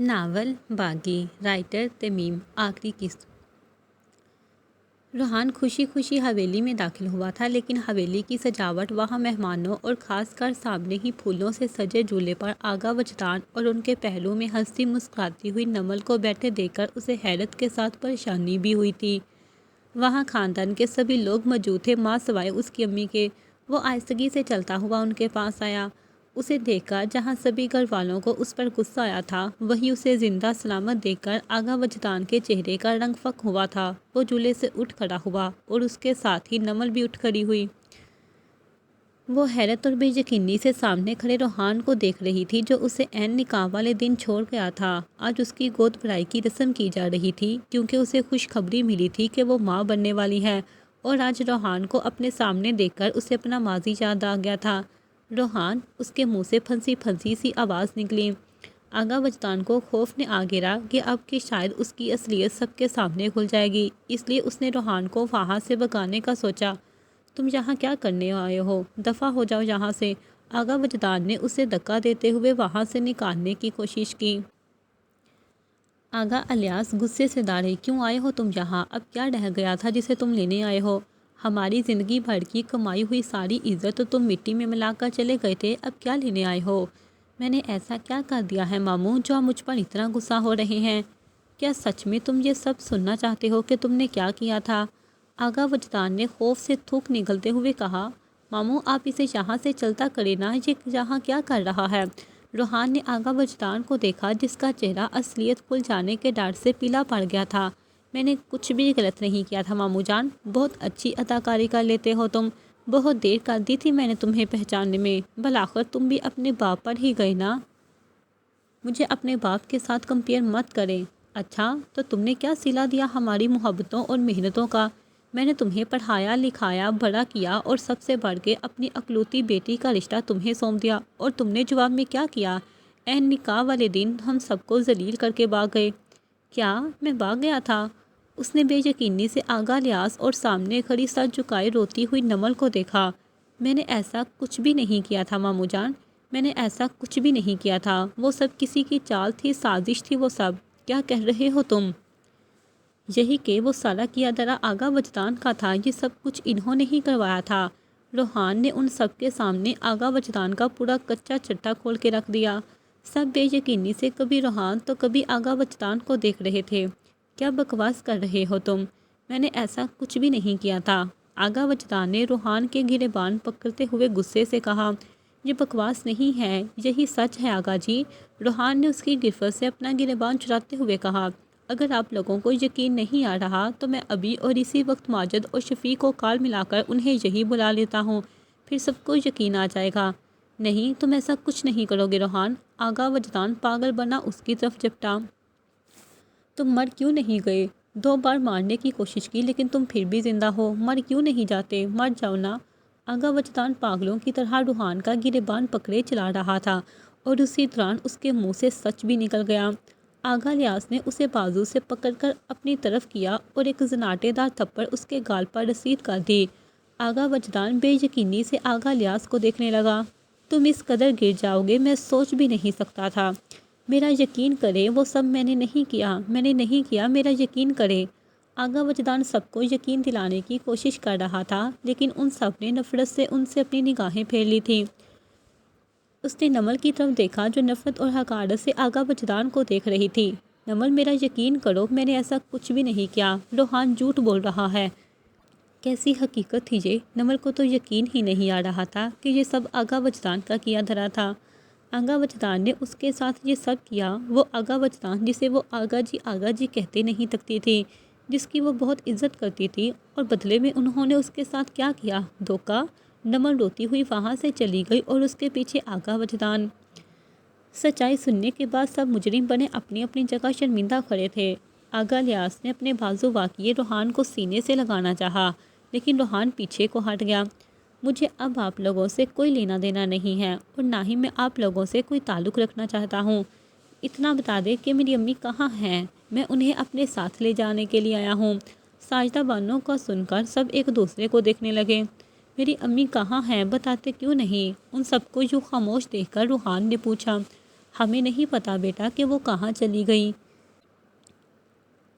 Novel باغی writer تمیم آخری قسط۔ روحان خوشی خوشی حویلی میں داخل ہوا تھا، لیکن حویلی کی سجاوٹ وہاں مہمانوں اور خاص کر سامنے ہی پھولوں سے سجے جھولے پر آغا وجدان اور ان کے پہلو میں ہنستی مسکراتی ہوئی نمل کو بیٹھے دیکھ کر اسے حیرت کے ساتھ پریشانی بھی ہوئی تھی۔ وہاں خاندان کے سبھی لوگ موجود تھے ماں سوائے اس کی امی کے۔ وہ آہستگی سے چلتا ہوا ان کے پاس آیا۔ اسے دیکھ کر جہاں سبھی گھر والوں کو اس پر غصہ آیا تھا، وہیں اسے زندہ سلامت دیکھ کر آغا وجدان کے چہرے کا رنگ فک ہوا تھا۔ وہ جھولے سے اٹھ کھڑا ہوا اور اس کے ساتھ ہی نمل بھی اٹھ کھڑی ہوئی۔ وہ حیرت اور بے یقینی سے سامنے کھڑے روحان کو دیکھ رہی تھی، جو اسے عین نکاح والے دن چھوڑ گیا تھا۔ آج اس کی گود بھرائی کی رسم کی جا رہی تھی، کیونکہ اسے خوشخبری ملی تھی کہ وہ ماں بننے والی ہے، اور آج روحان کو اپنے سامنے دیکھ کر اسے اپنا ماضی یاد آ گیا تھا۔ روحان، اس کے منہ سے پھنسی پھنسی سی آواز نکلی۔ آغا وجدان کو خوف نے آ گھیرا کہ اب کہ شاید اس کی اصلیت سب کے سامنے کھل جائے گی، اس لیے اس نے روحان کو وہاں سے بھگانے کا سوچا۔ تم یہاں کیا کرنے آئے ہو؟ دفع ہو جاؤ یہاں سے۔ آغا وجدان نے اسے دھکا دیتے ہوئے وہاں سے نکالنے کی کوشش کی۔ آغا الیاس غصے سے داڑھے، کیوں آئے ہو تم یہاں؟ اب کیا رہ گیا تھا جسے تم لینے آئے ہو؟ ہماری زندگی بھر کی کمائی ہوئی ساری عزت تو تم مٹی میں ملا کر چلے گئے تھے، اب کیا لینے آئے ہو؟ میں نے ایسا کیا کر دیا ہے ماموں جو آپ مجھ پر اتنا غصہ ہو رہے ہیں؟ کیا سچ میں تم یہ سب سننا چاہتے ہو کہ تم نے کیا کیا تھا؟ آغا وجدان نے خوف سے تھوک نگلتے ہوئے کہا، ماموں آپ اسے یہاں سے چلتا کرے نا، یہ یہاں کیا کر رہا ہے؟ روحان نے آغا وجدان کو دیکھا، جس کا چہرہ اصلیت کھل جانے کے ڈر سے پیلا پڑ گیا تھا۔ میں نے کچھ بھی غلط نہیں کیا تھا ماموں جان، بہت اچھی اداکاری کر لیتے ہو تم۔ بہت دیر کر دی تھی میں نے تمہیں پہچاننے میں، بالآخر تم بھی اپنے باپ پر ہی گئے نا۔ مجھے اپنے باپ کے ساتھ کمپیئر مت کریں۔ اچھا تو تم نے کیا صلہ دیا ہماری محبتوں اور محنتوں کا؟ میں نے تمہیں پڑھایا لکھایا بڑا کیا، اور سب سے بڑھ کے اپنی اکلوتی بیٹی کا رشتہ تمہیں سونپ دیا، اور تم نے جواب میں کیا کیا؟ عین نکاح والے دن ہم سب کو ذلیل کر کے بھاگ گئے۔ کیا میں بھاگ گیا تھا؟ اس نے بے یقینی سے آغا الیاس اور سامنے کھڑی سر جھکائے روتی ہوئی نمل کو دیکھا۔ میں نے ایسا کچھ بھی نہیں کیا تھا ماموں جان، میں نے ایسا کچھ بھی نہیں کیا تھا، وہ سب کسی کی چال تھی، سازش تھی وہ سب۔ کیا کہہ رہے ہو تم؟ یہی کہ وہ سارا کیا دھرا آغا وجدان کا تھا، یہ سب کچھ انہوں نے ہی کروایا تھا۔ روحان نے ان سب کے سامنے آغا وجدان کا پورا کچا چٹا کھول کے رکھ دیا۔ سب بے یقینی سے کبھی روحان تو کبھی آغا وجدان کو دیکھ رہے تھے۔ کیا بکواس کر رہے ہو تم؟ میں نے ایسا کچھ بھی نہیں کیا تھا۔ آغا وجدان نے روحان کے گریبان پکڑتے ہوئے غصے سے کہا، یہ بکواس نہیں ہے، یہی سچ ہے آغا جی۔ روحان نے اس کی گرفت سے اپنا گریبان چھڑاتے ہوئے کہا، اگر آپ لوگوں کو یقین نہیں آ رہا تو میں ابھی اور اسی وقت ماجد اور شفیق کو کال ملا کر انہیں یہی بلا لیتا ہوں، پھر سب کو یقین آ جائے گا۔ نہیں، تم ایسا کچھ نہیں کرو گے روحان۔ آغا وجدان پاگل بنا اس کی طرف جھپٹا۔ تم مر کیوں نہیں گئے؟ 2 بار مارنے کی کوشش کی لیکن تم پھر بھی زندہ ہو، مر کیوں نہیں جاتے؟ مر جاؤ نا۔ آغا وجدان پاگلوں کی طرح روحان کا گریبان پکڑے چلا رہا تھا، اور اسی دوران اس کے منہ سے سچ بھی نکل گیا۔ آغا الیاس نے اسے بازو سے پکڑ کر اپنی طرف کیا اور ایک زناٹے دار تھپڑ اس کے گال پر رسید کر دی۔ آغا وجدان بے یقینی سے آغا الیاس کو دیکھنے لگا۔ تم اس قدر گر جاؤ گے میں سوچ بھی نہیں سکتا تھا۔ میرا یقین کرے، وہ سب میں نے نہیں کیا، میں نے نہیں کیا، میرا یقین کرے۔ آغا وجدان سب کو یقین دلانے کی کوشش کر رہا تھا، لیکن ان سب نے نفرت سے ان سے اپنی نگاہیں پھیر لی تھیں۔ اس نے نمل کی طرف دیکھا، جو نفرت اور حقارت سے آغا وجدان کو دیکھ رہی تھی۔ نمل، میرا یقین کرو، میں نے ایسا کچھ بھی نہیں کیا، روحان جھوٹ بول رہا ہے۔ کیسی حقیقت تھی یہ؟ نمل کو تو یقین ہی نہیں آ رہا تھا کہ یہ سب آغا وجدان کا کیا دھرا تھا۔ آغا وجدان نے اس کے ساتھ یہ سب کیا، وہ آغا وجدان جسے وہ آغا جی کہتے نہیں تکتی تھی، جس کی وہ بہت عزت کرتی تھی، اور بدلے میں انہوں نے اس کے ساتھ کیا کیا؟ دھوکہ۔ نمل روتی ہوئی وہاں سے چلی گئی اور اس کے پیچھے آغا وجدان۔ سچائی سننے کے بعد سب مجرم بنے اپنی اپنی جگہ شرمندہ کھڑے تھے۔ آغا الیاس نے اپنے بازو واقعے روحان کو سینے سے لگانا چاہا، لیکن روحان پیچھے کو ہٹ گیا۔ مجھے اب آپ لوگوں سے کوئی لینا دینا نہیں ہے، اور نہ ہی میں آپ لوگوں سے کوئی تعلق رکھنا چاہتا ہوں۔ اتنا بتا دے کہ میری امی کہاں ہیں، میں انہیں اپنے ساتھ لے جانے کے لیے آیا ہوں۔ ساجدہ بانو کا سن کر سب ایک دوسرے کو دیکھنے لگے۔ میری امی کہاں ہیں، بتاتے کیوں نہیں؟ ان سب کو یوں خاموش دیکھ کر روحان نے پوچھا۔ ہمیں نہیں پتا بیٹا کہ وہ کہاں چلی گئی۔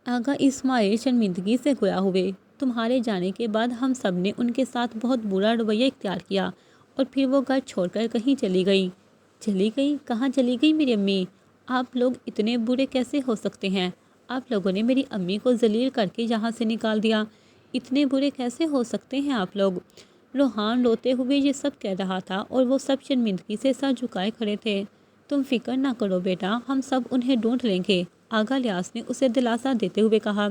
آغا اسماعیل شرمندگی سے گویا ہوئے۔ تمہارے جانے کے بعد ہم سب نے ان کے ساتھ بہت برا رویہ اختیار کیا اور پھر وہ گھر چھوڑ کر کہیں چلی گئی۔ چلی گئی؟ کہاں چلی گئی میری امی؟ آپ لوگ اتنے برے کیسے ہو سکتے ہیں؟ آپ لوگوں نے میری امی کو ذلیل کر کے یہاں سے نکال دیا۔ اتنے برے کیسے ہو سکتے ہیں آپ لوگ؟ روحان روتے ہوئے یہ سب کہہ رہا تھا اور وہ سب شرمندگی سے سر جھکائے کھڑے تھے۔ تم فکر نہ کرو بیٹا، ہم سب انہیں ڈھونڈ لیں گے، آغا الیاس نے اسے دلاسا دیتے ہوئے کہا۔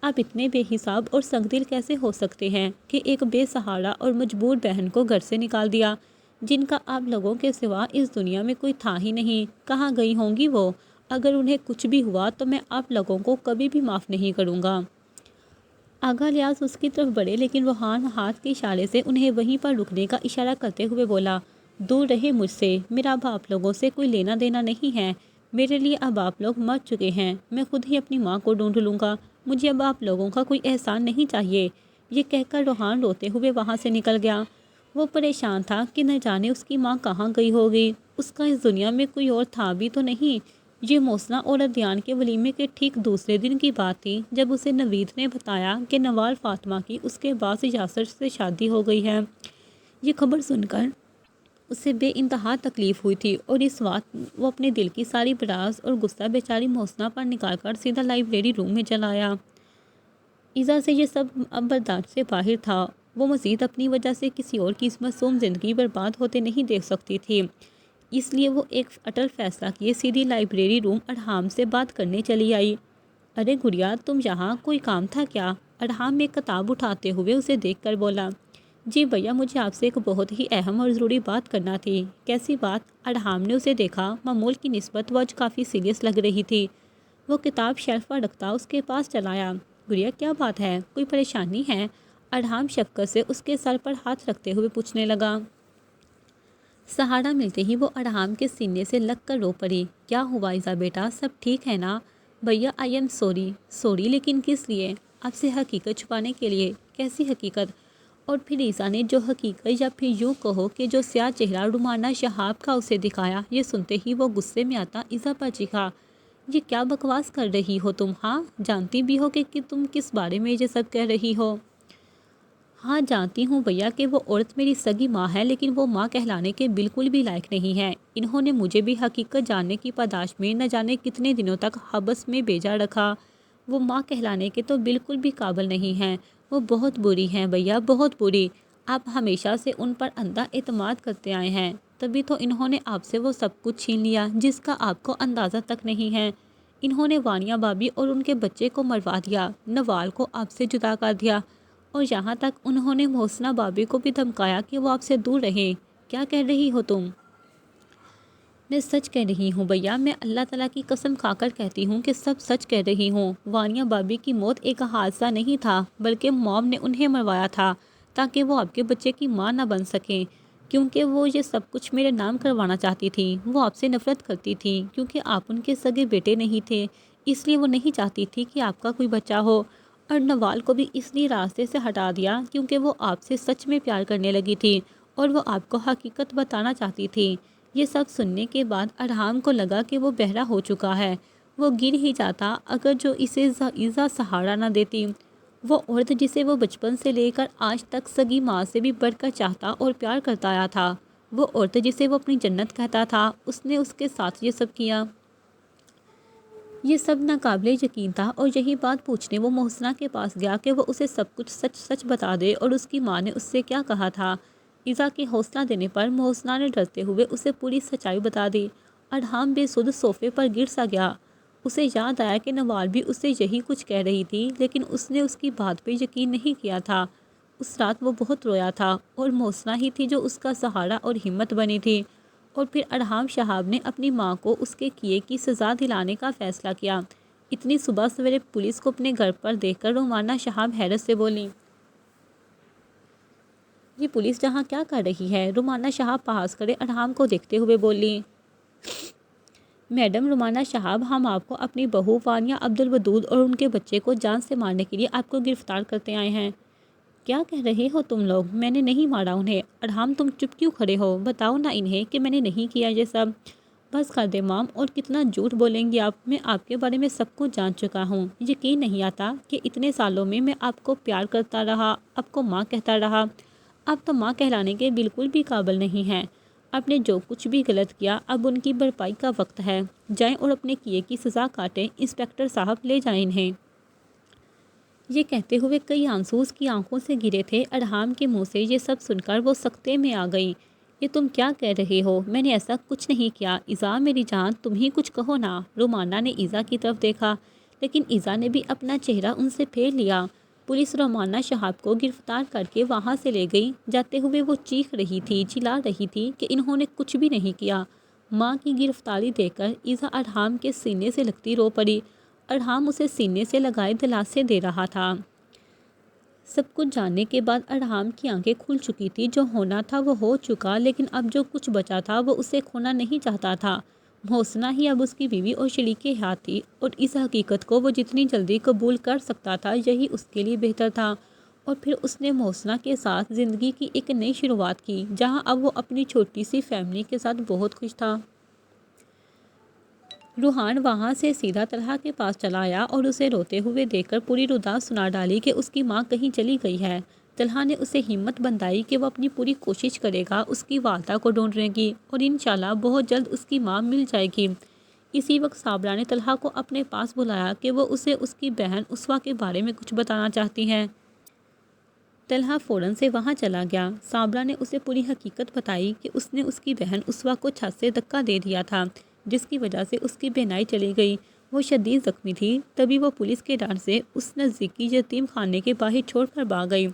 آپ اتنے بے حساب اور سنگ دل کیسے ہو سکتے ہیں کہ ایک بے سہارا اور مجبور بہن کو گھر سے نکال دیا، جن کا آپ لوگوں کے سوا اس دنیا میں کوئی تھا ہی نہیں؟ کہاں گئی ہوں گی وہ؟ اگر انہیں کچھ بھی ہوا تو میں آپ لوگوں کو کبھی بھی معاف نہیں کروں گا۔ آغا الیاس اس کی طرف بڑھے لیکن روحان ہاتھ کے اشارے سے انہیں وہیں پر رکنے کا اشارہ کرتے ہوئے بولا، دور رہے مجھ سے، میرا اب آپ لوگوں سے کوئی لینا دینا نہیں ہے، میرے لیے اب آپ لوگ مر چکے ہیں، میں خود ہی اپنی ماں کو ڈھونڈ لوں گا، مجھے اب آپ لوگوں کا کوئی احسان نہیں چاہیے۔ یہ کہہ کر روحان روتے ہوئے وہاں سے نکل گیا۔ وہ پریشان تھا کہ نہ جانے اس کی ماں کہاں گئی ہوگی، اس کا اس دنیا میں کوئی اور تھا بھی تو نہیں۔ یہ محسنہ اور عدنان کے ولیمے کے ٹھیک دوسرے دن کی بات تھی جب اسے نوید نے بتایا کہ نوال فاطمہ کی اس کے باز یاسر سے شادی ہو گئی ہے۔ یہ خبر سن کر اسے بے انتہا تکلیف ہوئی تھی اور اس وقت وہ اپنے دل کی ساری براز اور غصہ بیچاری محسنہ پر نکال کر سیدھا لائبریری روم میں چلا آیا۔ ایزا سے یہ سب اب برداشت سے باہر تھا۔ وہ مزید اپنی وجہ سے کسی اور کی معصوم زندگی برباد ہوتے نہیں دیکھ سکتی تھی، اس لیے وہ ایک اٹل فیصلہ کیے سیدھی لائبریری روم ارحام سے بات کرنے چلی آئی۔ ارے گڑیا، تم یہاں کوئی کام تھا کیا؟ ارحام ایک کتاب اٹھاتے ہوئے اسے دیکھ کر بولا۔ جی بھیا، مجھے آپ سے ایک بہت ہی اہم اور ضروری بات کرنا تھی۔ کیسی بات؟ ارحام نے اسے دیکھا۔ معمول کی نسبت وہ آج کافی سیریس لگ رہی تھی۔ وہ کتاب شیلف پر رکھتا اس کے پاس چلا آیا۔ گڑیا کیا بات ہے؟ کوئی پریشانی ہے؟ ارحام شفقت سے اس کے سر پر ہاتھ رکھتے ہوئے پوچھنے لگا۔ سہارا ملتے ہی وہ ارحام کے سینے سے لگ کر رو پڑی۔ کیا ہوا ایزا بیٹا، سب ٹھیک ہے نا؟ بھیا آئی ایم سوری۔ سوری لیکن کس لیے؟ آپ سے حقیقت چھپانے کے لیے۔ کیسی حقیقت؟ اور پھر ایزا نے جو حقیقت، یا پھر یوں کہو کہ جو سیاہ چہرہ رومانہ شہاب کا اسے دکھایا، یہ سنتے ہی وہ غصے میں آتا ایزا پر چیخا۔ یہ کیا بکواس کر رہی ہو تم؟ ہاں جانتی بھی ہو کہ تم کس بارے میں یہ سب کہہ رہی ہو؟ ہاں جانتی ہوں بھیا کہ وہ عورت میری سگی ماں ہے، لیکن وہ ماں کہلانے کے بالکل بھی لائق نہیں ہے۔ انہوں نے مجھے بھی حقیقت جاننے کی پاداش میں نہ جانے کتنے دنوں تک حبس میں بھیجا رکھا۔ وہ ماں کہلانے کے تو بالکل بھی قابل نہیں ہیں۔ وہ بہت بری ہیں بھیا، بہت بری۔ آپ ہمیشہ سے ان پر اندھا اعتماد کرتے آئے ہیں، تبھی تو انہوں نے آپ سے وہ سب کچھ چھین لیا جس کا آپ کو اندازہ تک نہیں ہے۔ انہوں نے وانیہ بابی اور ان کے بچے کو مروا دیا، نوال کو آپ سے جدا کر دیا، اور یہاں تک انہوں نے محسنہ بابی کو بھی دھمکایا کہ وہ آپ سے دور رہیں۔ کیا کہہ رہی ہو تم؟ میں سچ کہہ رہی ہوں بھیا، میں اللہ تعالیٰ کی قسم کھا کر کہتی ہوں کہ سب سچ کہہ رہی ہوں۔ وانیہ بابی کی موت ایک حادثہ نہیں تھا، بلکہ موم نے انہیں مروایا تھا تاکہ وہ آپ کے بچے کی ماں نہ بن سکیں، کیونکہ وہ یہ سب کچھ میرے نام کروانا چاہتی تھی۔ وہ آپ سے نفرت کرتی تھی کیونکہ آپ ان کے سگے بیٹے نہیں تھے، اس لیے وہ نہیں چاہتی تھی کہ آپ کا کوئی بچہ ہو، اور نوال کو بھی اس لیے راستے سے ہٹا دیا کیونکہ وہ آپ سے سچ میں پیار کرنے لگی تھی اور وہ آپ کو حقیقت بتانا چاہتی تھی۔ یہ سب سننے کے بعد ارحام کو لگا کہ وہ بہرا ہو چکا ہے۔ وہ گر ہی جاتا اگر جو اسے ایزا سہارا نہ دیتی۔ وہ عورت جسے وہ بچپن سے لے کر آج تک سگی ماں سے بھی بڑھ کر چاہتا اور پیار کرتا آیا تھا، وہ عورت جسے وہ اپنی جنت کہتا تھا، اس نے اس کے ساتھ یہ سب کیا۔ یہ سب ناقابل یقین تھا، اور یہی بات پوچھنے وہ محسنہ کے پاس گیا کہ وہ اسے سب کچھ سچ سچ بتا دے اور اس کی ماں نے اس سے کیا کہا تھا۔ ایزا کے حوصلہ دینے پر محسنہ نے ڈرتے ہوئے اسے پوری سچائی بتا دی۔ ارحام بے سدھ صوفے پر گر سا گیا۔ اسے یاد آیا کہ نوال بھی اسے یہی کچھ کہہ رہی تھی، لیکن اس نے اس کی بات پہ یقین نہیں کیا تھا۔ اس رات وہ بہت رویا تھا اور محسنہ ہی تھی جو اس کا سہارا اور ہمت بنی تھی۔ اور پھر ارحام شہاب نے اپنی ماں کو اس کے کیے کی سزا دلانے کا فیصلہ کیا۔ اتنی صبح سویرے پولیس کو اپنے گھر پر دیکھ کر رومانہ شہاب حیرت سے بولی۔ یہ پولیس یہاں کیا کر رہی ہے؟ رومانہ شہاب پاس کرے ارحام کو دیکھتے ہوئے بولی۔ میڈم رومانہ شہاب، ہم آپ کو اپنی بہو وانیہ عبدالودود اور ان کے بچے کو جان سے مارنے کے لیے آپ کو گرفتار کرتے آئے ہیں۔ کیا کہہ رہے ہو تم لوگ؟ میں نے نہیں مارا انہیں۔ ارحام تم چپ کیوں کھڑے ہو؟ بتاؤ نا انہیں کہ میں نے نہیں کیا یہ سب۔ بس کر دے مام، اور کتنا جھوٹ بولیں گی آپ؟ میں آپ کے بارے میں سب کچھ جان چکا ہوں۔ یقین نہیں آتا کہ اتنے سالوں میں آپ کو پیار کرتا رہا، آپ کو ماں کہتا رہا۔ آپ تو ماں کہلانے کے بالکل بھی قابل نہیں ہیں۔ آپ نے جو کچھ بھی غلط کیا، اب ان کی بھرپائی کا وقت ہے۔ جائیں اور اپنے کیے کی سزا کاٹیں۔ انسپکٹر صاحب لے جائیں انہیں۔ یہ کہتے ہوئے کئی آنسو اس کی آنکھوں سے گرے تھے۔ ارحام کے منہ سے یہ سب سن کر وہ سکتے میں آ گئی۔ یہ تم کیا کہہ رہے ہو؟ میں نے ایسا کچھ نہیں کیا۔ ایزا میری جان، تم ہی کچھ کہو نا۔ رومانہ نے ایزا کی طرف دیکھا، لیکن ایزا نے بھی اپنا چہرہ ان سے پھیر لیا۔ پولیس رومانہ شہاب کو گرفتار کر کے وہاں سے لے گئی۔ جاتے ہوئے وہ چیخ رہی تھی، چلا رہی تھی کہ انہوں نے کچھ بھی نہیں کیا۔ ماں کی گرفتاری دیکھ کر ایزا ارحام کے سینے سے لگتی رو پڑی۔ ارحام اسے سینے سے لگائے دلاسے دے رہا تھا۔ سب کچھ جاننے کے بعد ارحام کی آنکھیں کھل چکی تھی۔ جو ہونا تھا وہ ہو چکا، لیکن اب جو کچھ بچا تھا وہ اسے کھونا نہیں چاہتا تھا۔ محسنہ ہی اب اس کی بیوی اور شریک حیات تھی، اور اس حقیقت کو وہ جتنی جلدی قبول کر سکتا تھا یہی اس کے لیے بہتر تھا۔ اور پھر اس نے محسنہ کے ساتھ زندگی کی ایک نئی شروعات کی، جہاں اب وہ اپنی چھوٹی سی فیملی کے ساتھ بہت خوش تھا۔ روحان وہاں سے سیدھا طلحہ کے پاس چلا آیا اور اسے روتے ہوئے دیکھ کر پوری ردا سنا ڈالی کہ اس کی ماں کہیں چلی گئی ہے۔ طلحہ نے اسے ہمت بندھائی کہ وہ اپنی پوری کوشش کرے گا اس کی والدہ کو ڈھونڈنے کی، اور انشاءاللہ بہت جلد اس کی ماں مل جائے گی۔ اسی وقت صابرہ نے طلحہ کو اپنے پاس بلایا کہ وہ اسے اس کی بہن اسوہ کے بارے میں کچھ بتانا چاہتی ہیں۔ طلحہ فوراً سے وہاں چلا گیا۔ صابرہ نے اسے پوری حقیقت بتائی کہ اس نے اس کی بہن اسوہ کو چھت سے دھکا دے دیا تھا، جس کی وجہ سے اس کی بینائی چلی گئی۔ وہ شدید زخمی تھی۔ تبھی وہ پولیس کے ڈر سے اس نزدیکی یتیم خانے کے باہر چھوڑ کر بھاگ گئی۔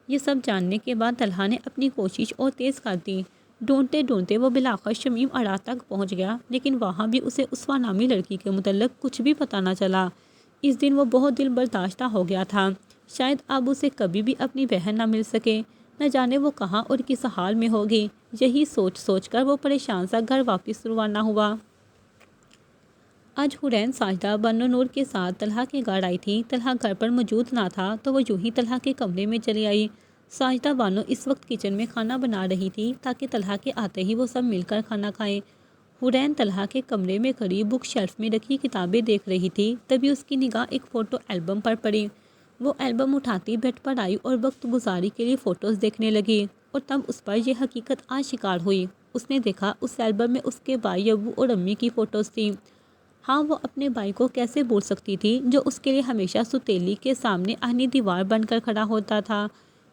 یہ سب جاننے کے بعد طلحہ نے اپنی کوشش اور تیز کر دی۔ ڈھونڈتے ڈھونڈتے وہ بالآخر شمیم اڑا تک پہنچ گیا، لیکن وہاں بھی اسے اسوہ نامی لڑکی کے متعلق کچھ بھی پتہ نہ چلا۔ اس دن وہ بہت دل برداشتہ ہو گیا تھا۔ شاید اب اسے کبھی بھی اپنی بہن نہ مل سکے، نہ جانے وہ کہاں اور کس حال میں ہوگی۔ یہی سوچ سوچ کر وہ پریشان سا گھر واپس روانہ ہوا۔ آج حورین ساجدہ بانو نور کے ساتھ طلحہ کے گھر آئی تھی۔ طلحہ گھر پر موجود نہ تھا تو وہ یوں ہی طلحہ کے کمرے میں چلی آئی۔ ساجدہ بانو اس وقت کچن میں کھانا بنا رہی تھی تاکہ طلحہ کے آتے ہی وہ سب مل کر کھانا کھائیں۔ حورین طلحہ کے کمرے میں کھڑی بک شیلف میں رکھی کتابیں دیکھ رہی تھی، تبھی اس کی نگاہ ایک فوٹو البم پر پڑی۔ وہ البم اٹھاتی بیڈ پر آئی اور وقت گزاری کے لیے فوٹوز دیکھنے لگی، اور تب اس پر یہ حقیقت آشکار ہوئی۔ اس نے دیکھا اس البم میں اس کے بھائی، ابو اور امی کی فوٹوز تھیں۔ ہاں، وہ اپنے بھائی کو کیسے بھول سکتی تھی جو اس کے لیے ہمیشہ ستیلی کے سامنے آہنی دیوار بن کر کھڑا ہوتا تھا۔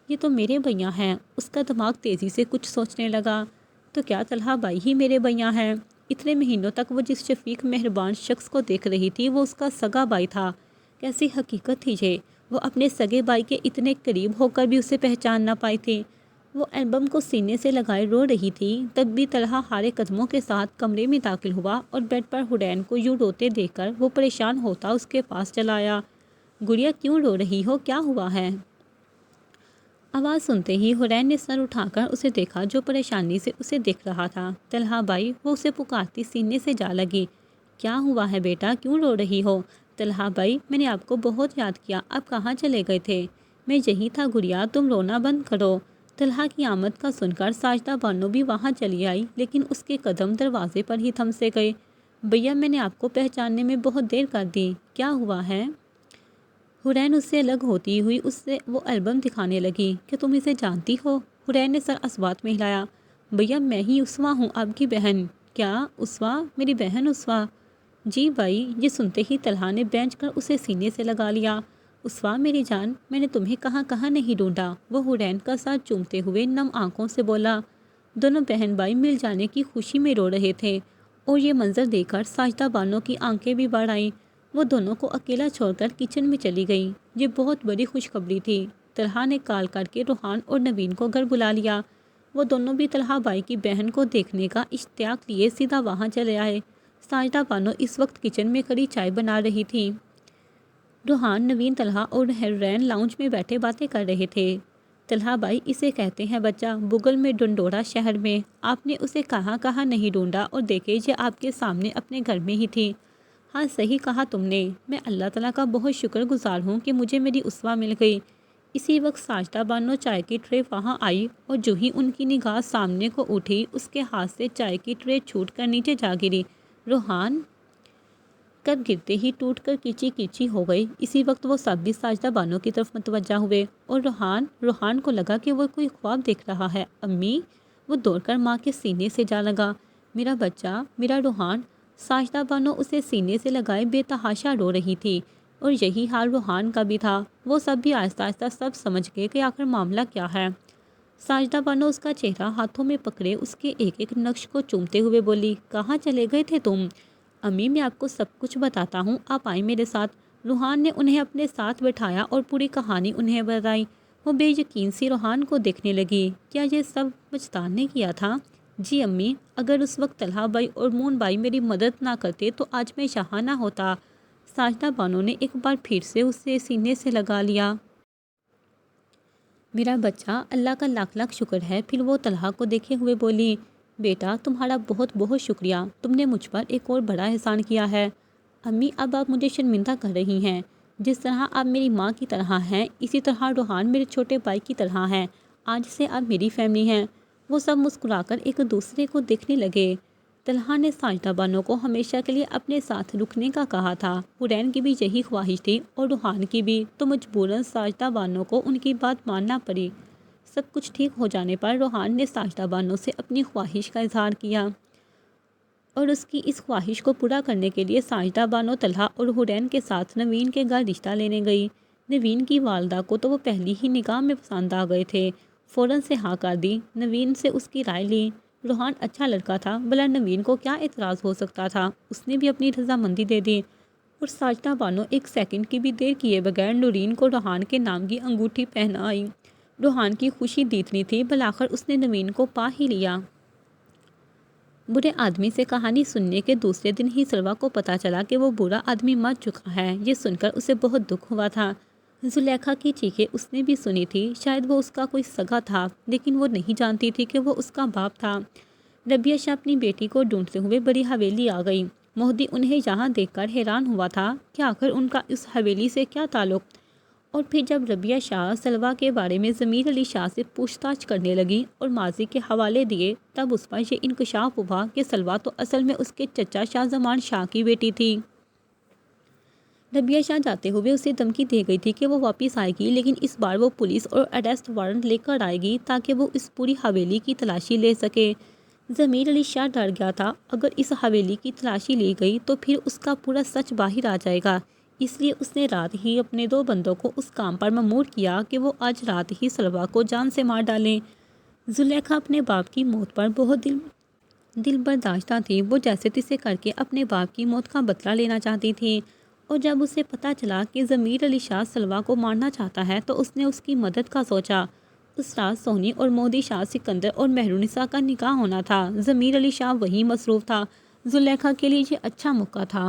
یہ تو میرے بھیاں ہیں۔ اس کا دماغ تیزی سے کچھ سوچنے لگا۔ تو کیا طلحہ بھائی ہی میرے بھیاں ہیں؟ اتنے مہینوں تک وہ جس شفیق مہربان شخص کو دیکھ رہی تھی وہ اس کا سگا بھائی تھا۔ کیسی حقیقت تھی یہ؟ وہ اپنے سگے بھائی کے اتنے قریب ہو کر بھی اسے پہچان نہ پائی تھی۔ وہ البم کو سینے سے لگائے رو رہی تھی۔ تب بھی طلحہ ہارے قدموں کے ساتھ کمرے میں داخل ہوا اور بیڈ پر حورین کو یوں روتے دیکھ کر وہ پریشان ہوتا اس کے پاس چلا آیا۔ گڑیا کیوں رو رہی ہو؟ کیا ہوا ہے؟ آواز سنتے ہی حورین نے سر اٹھا کر اسے دیکھا جو پریشانی سے اسے دیکھ رہا تھا۔ طلحہ بھائی، وہ اسے پکارتی سینے سے جا لگی۔ کیا ہوا ہے بیٹا؟ کیوں رو رہی ہو؟ طلحہ بھائی، میں نے آپ کو بہت یاد کیا، آپ کہاں چلے گئے تھے؟ میں یہی تھا گڑیا، تم رونا بند کرو۔ طلحہ کی آمد کا سن کر ساجدہ بانو بھی وہاں چلی آئی، لیکن اس کے قدم دروازے پر ہی تھم سے گئے۔ بھیا، میں نے آپ کو پہچاننے میں بہت دیر کر دی۔ کیا ہوا ہے؟ حورین اس سے الگ ہوتی ہوئی اس سے وہ البم دکھانے لگی۔ کہ تم اسے جانتی ہو؟ حورین نے سر اسبات میں ہلایا۔ بھیا، میں ہی اسوہ ہوں، آپ کی بہن۔ کیا اسوہ؟ میری بہن اسوہ؟ جی بھائی۔ یہ سنتے ہی طلحہ نے بینچ کر اسے سینے سے لگا لیا۔ اسوہ میری جان، میں نے تمہیں کہاں کہاں نہیں ڈھونڈا، وہ حورین کا ساتھ چومتے ہوئے نم آنکھوں سے بولا۔ دونوں بہن بھائی مل جانے کی خوشی میں رو رہے تھے، اور یہ منظر دیکھ کر ساجدہ بانو کی آنکھیں بھی بڑھ آئیں۔ وہ دونوں کو اکیلا چھوڑ کر کچن میں چلی گئی۔ یہ بہت بڑی خوشخبری تھی۔ طلحہ نے کال کر کے روحان اور نوین کو گھر بلا لیا۔ وہ دونوں بھی طلحہ بھائی کی بہن کو دیکھنے کا اشتیاق لیے سیدھا وہاں چلے آئے۔ ساجدہ بانو اس وقت کچن میں کھڑی چائے بنا رہی تھی۔ روحان، نوین، طلحہ اور حورین لاؤنج میں بیٹھے باتیں کر رہے تھے۔ طلحہ بھائی، اسے کہتے ہیں بچہ، بغل میں ڈنڈورا شہر میں۔ آپ نے اسے کہاں کہاں نہیں ڈھونڈا، اور دیکھے یہ آپ کے سامنے اپنے گھر میں ہی تھی۔ ہاں، صحیح کہا تم نے۔ میں اللہ تعالیٰ کا بہت شکر گزار ہوں کہ مجھے میری اسوہ مل گئی۔ اسی وقت ساجدہ بانو چائے کی ٹرے وہاں آئی اور جو ہی ان کی نگاہ سامنے کو اٹھی اس کے ہاتھ سے چائے کی ٹرے چھوٹ کر نیچے جا گری۔ روحان کر گرتے ہی ٹوٹ کر کیچی کیچی ہو گئی۔ اسی وقت وہ سب بھی ساجدہ بانو کی طرف متوجہ ہوئے اور روحان کو لگا کہ وہ کوئی خواب دیکھ رہا ہے۔ امی! وہ دوڑ کر ماں کے سینے سے جا لگا۔ میرا بچہ، میرا روحان! ساجدہ بانو اسے سینے سے لگائے بے تحاشا رو رہی تھی اور یہی حال روحان کا بھی تھا۔ وہ سب بھی آہستہ آہستہ سب سمجھ گئے کہ آخر معاملہ کیا ہے۔ ساجدہ بانو اس کا چہرہ ہاتھوں میں پکڑے اس کے ایک ایک نقش کو چومتے ہوئے بولی، کہاں چلے گئے تھے تم؟ امی میں آپ کو سب کچھ بتاتا ہوں، آپ آئیں میرے ساتھ۔ روحان نے انہیں اپنے ساتھ بٹھایا اور پوری کہانی انہیں بتائی۔ وہ بے یقین سی روحان کو دیکھنے لگی۔ کیا یہ سب مجتان نے کیا تھا؟ جی امی، اگر اس وقت طلحہ بھائی اور مون بھائی میری مدد نہ کرتے تو آج میں یہاں نہ ہوتا۔ ساجدہ بانو نے ایک بار پھر سے اسے سینے سے لگا لیا۔ میرا بچہ، اللہ کا لاکھ لاکھ شکر ہے۔ پھر وہ طلحہ کو دیکھے ہوئے بولی، بیٹا تمہارا بہت بہت شکریہ، تم نے مجھ پر ایک اور بڑا احسان کیا ہے۔ امی اب آپ مجھے شرمندہ کر رہی ہیں۔ جس طرح آپ میری ماں کی طرح ہیں اسی طرح روحان میرے چھوٹے بھائی کی طرح ہیں، آج سے آپ میری فیملی ہیں۔ وہ سب مسکرا کر ایک دوسرے کو دیکھنے لگے۔ طلحہ نے ساجدہ بانو کو ہمیشہ کے لیے اپنے ساتھ رکنے کا کہا تھا۔ حورین کی بھی یہی خواہش تھی اور روحان کی بھی، تو مجبوراً ساجدہ بانو کو ان کی بات ماننا پڑی۔ سب کچھ ٹھیک ہو جانے پر روحان نے ساجدہ بانو سے اپنی خواہش کا اظہار کیا اور اس کی اس خواہش کو پورا کرنے کے لیے ساجدہ بانو طلحہ اور حورین کے ساتھ نوین کے گھر رشتہ لینے گئی۔ نوین کی والدہ کو تو وہ پہلی ہی نگاہ میں پسند آ گئے تھے، فوراً سے ہاں کر دی۔ نوین سے اس کی رائے لی۔ روحان اچھا لڑکا تھا، بھلا نوین کو کیا اعتراض ہو سکتا تھا؟ اس نے بھی اپنی رضامندی دے دی اور ساجدہ بانو ایک سیکنڈ کی بھی دیر کیے بغیر نورین کو روحان کے نام کی انگوٹھی پہنائی۔ روحان کی خوشی دیتنی تھی، بالآخر اس نے نوین کو پا ہی لیا۔ برے آدمی سے کہانی سننے کے دوسرے دن ہی سلویٰ کو پتہ چلا کہ وہ برا آدمی مر چکا ہے۔ یہ سن کر اسے بہت دکھ ہوا تھا۔ زلیخا کی چیخیں اس نے بھی سنی تھی، شاید وہ اس کا کوئی سگا تھا، لیکن وہ نہیں جانتی تھی کہ وہ اس کا باپ تھا۔ ربیہ شاہ اپنی بیٹی کو ڈھونڈتے ہوئے بڑی حویلی آ گئی۔ مہدی انہیں یہاں دیکھ کر حیران ہوا تھا کہ آخر ان کا اس حویلی سے کیا تعلق۔ اور پھر جب ربیہ شاہ سلویٰ کے بارے میں ضمیر علی شاہ سے پوچھ تاچھ کرنے لگی اور ماضی کے حوالے دیے، تب اس پر یہ انکشاف ہوا کہ سلویٰ تو اصل میں اس کے چچا شاہ زمان شاہ کی بیٹی تھی۔ ربیہ شاہ جاتے ہوئے اسے دھمکی دے گئی تھی کہ وہ واپس آئے گی، لیکن اس بار وہ پولیس اور اریسٹ وارنٹ لے کر آئے گی تاکہ وہ اس پوری حویلی کی تلاشی لے سکے۔ ضمیر علی شاہ ڈر گیا تھا، اگر اس حویلی کی تلاشی لی گئی تو پھر اس کا پورا سچ باہر آ جائے گا، اس لیے اس نے رات ہی اپنے 2 بندوں کو اس کام پر مأمور کیا کہ وہ آج رات ہی سلویٰ کو جان سے مار ڈالیں۔ زلیخا اپنے باپ کی موت پر بہت دل برداشتہ تھی۔ وہ جیسے تیسے کر کے اپنے باپ کی موت کا بدلہ لینا چاہتی تھی، اور جب اسے پتہ چلا کہ ضمیر علی شاہ سلویٰ کو مارنا چاہتا ہے تو اس نے اس کی مدد کا سوچا۔ اس رات سونی اور مودی شاہ سکندر اور مہرونسا کا نکاح ہونا تھا۔ ضمیر علی شاہ وہیں مصروف تھا۔ زلیخا کے لیے یہ اچھا موقع تھا۔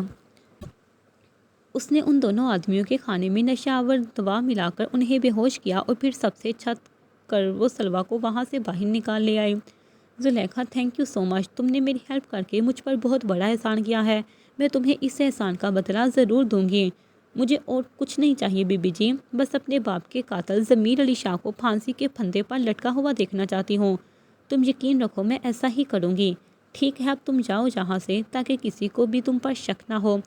اس نے ان دونوں آدمیوں کے کھانے میں نشہ آور دوا ملا کر انہیں بے ہوش کیا اور پھر سب سے چھت کر وہ سلویٰ کو وہاں سے باہر نکال لے آئی۔ زلیخا، تھینک یو سو مچ، تم نے میری ہیلپ کر کے مجھ پر بہت بڑا احسان کیا ہے۔ میں تمہیں اس احسان کا بدلہ ضرور دوں گی۔ مجھے اور کچھ نہیں چاہیے بی بی جی، بس اپنے باپ کے قاتل ضمیر علی شاہ کو پھانسی کے پھندے پر لٹکا ہوا دیکھنا چاہتی ہوں۔ تم یقین رکھو میں ایسا ہی کروں گی۔ ٹھیک ہے اب تم جاؤ یہاں سے تاکہ کسی کو بھی تم پر شک نہ ہو۔